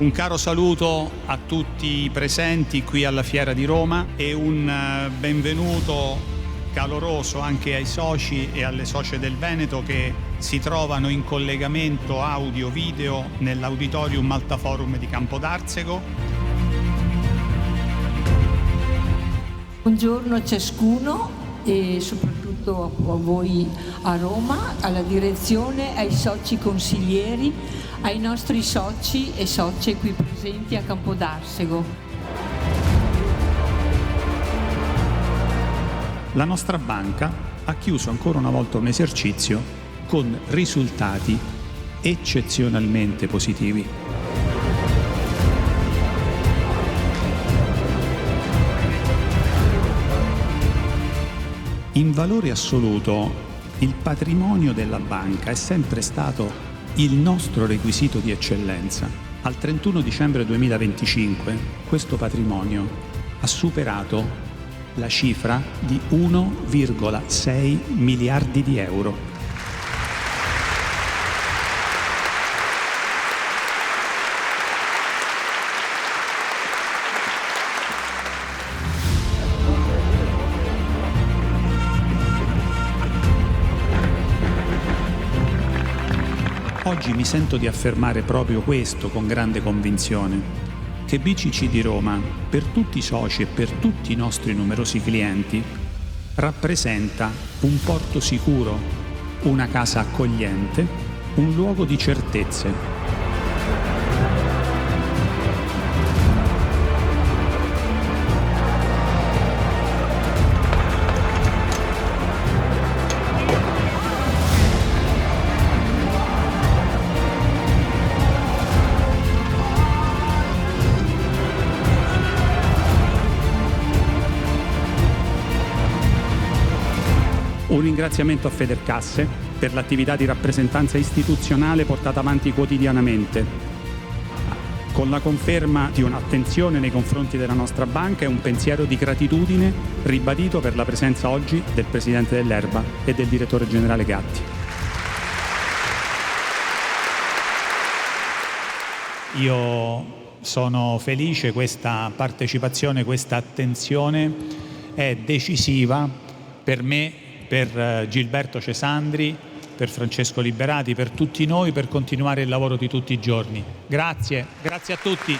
Un caro saluto a tutti i presenti qui alla Fiera di Roma e un benvenuto caloroso anche ai soci e alle socie del Veneto che si trovano in collegamento audio-video nell'Auditorium Maltaforum di Campodarsego. Buongiorno a ciascuno e soprattutto a voi a Roma, alla direzione, ai soci consiglieri, ai nostri soci e socie qui presenti a Campodarsego. La nostra banca ha chiuso ancora una volta un esercizio con risultati eccezionalmente positivi. In valore assoluto, il patrimonio della banca è sempre stato il nostro requisito di eccellenza. Al 31 dicembre 2025 questo patrimonio ha superato la cifra di 1,6 miliardi di euro. Oggi mi sento di affermare proprio questo con grande convinzione, che BCC di Roma, per tutti i soci e per tutti i nostri numerosi clienti, rappresenta un porto sicuro, una casa accogliente, un luogo di certezze. Un ringraziamento a Federcasse per l'attività di rappresentanza istituzionale portata avanti quotidianamente, con la conferma di un'attenzione nei confronti della nostra banca e un pensiero di gratitudine ribadito per la presenza oggi del Presidente dell'Erba e del Direttore Generale Gatti. Io sono felice, questa partecipazione, questa attenzione è decisiva per me, per Gilberto Cesandri, per Francesco Liberati, per tutti noi, per continuare il lavoro di tutti i giorni. Grazie a tutti.